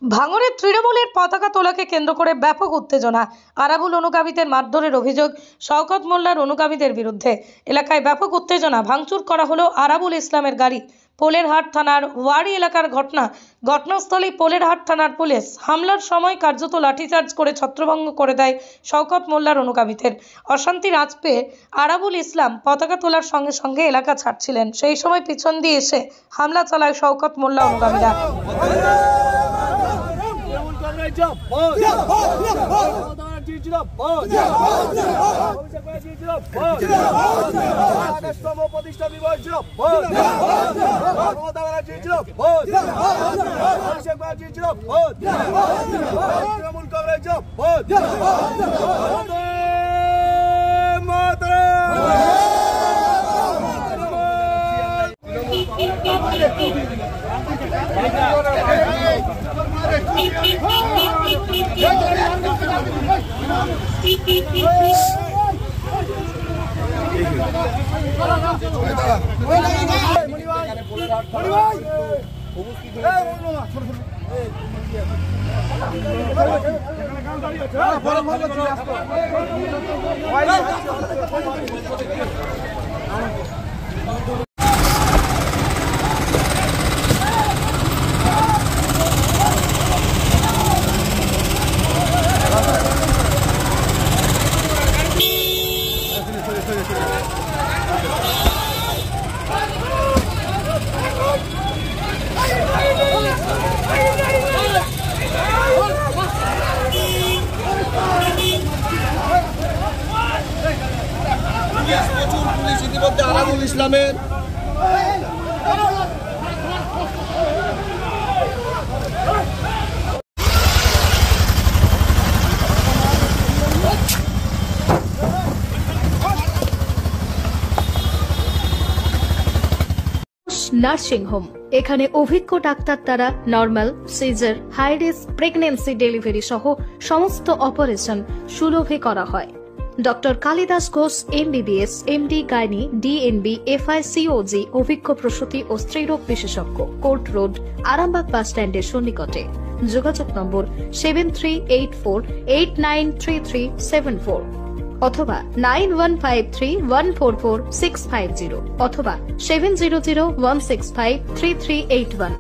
ভাঙড়ের তৃণমূলের পতাকা তোলাকে কেন্দ্র করে ব্যাপক উত্তেজনা। আরাবুল অনুগামীদের মারধরের অভিযোগ শওকত মোল্লার অনুগামীদের বিরুদ্ধে। এলাকায় ব্যাপক উত্তেজনা। ভাঙচুর করা হলো আরাবুল ইসলামের গাড়ি। পোলেরহাট থানার ওয়ারি এলাকার ঘটনাস্থলেই পোলেরহাট থানার পুলিশ হামলার সময় কার্যত লাঠিচার্জ করে ছত্রভঙ্গ করে দেয় শওকত মোল্লার অনুগামীদের। অশান্তির আঁচ পেয়ে আরাবুল ইসলাম পতাকা তোলার সঙ্গে সঙ্গে এলাকা ছাড়ছিলেন। সেই সময় পিছন দিয়ে এসে হামলা চালায় শওকত মোল্লা অনুগামীরা। পুলিশ ইতিমধ্যে আরাবুল ইসলামের নার্সিং হোম। এখানে অভিজ্ঞ ডাক্তার দ্বারা normal, caesar, high risk pregnancy, delivery সহ সমস্ত অপারেশন সুলভে করা হয়। Doctor Kalidas Ghosh MBBS, MD gynae, DNB, FICOG অভিজ্ঞ প্রসূতি ও স্ত্রীরোগ বিশেষজ্ঞ। কোর্ট রোড, আরামবাগ বাস স্ট্যান্ডের সন্নিকটে। যোগাযোগ নম্বর 7384893374 অথবা 9153144650 অথবা 7001653381।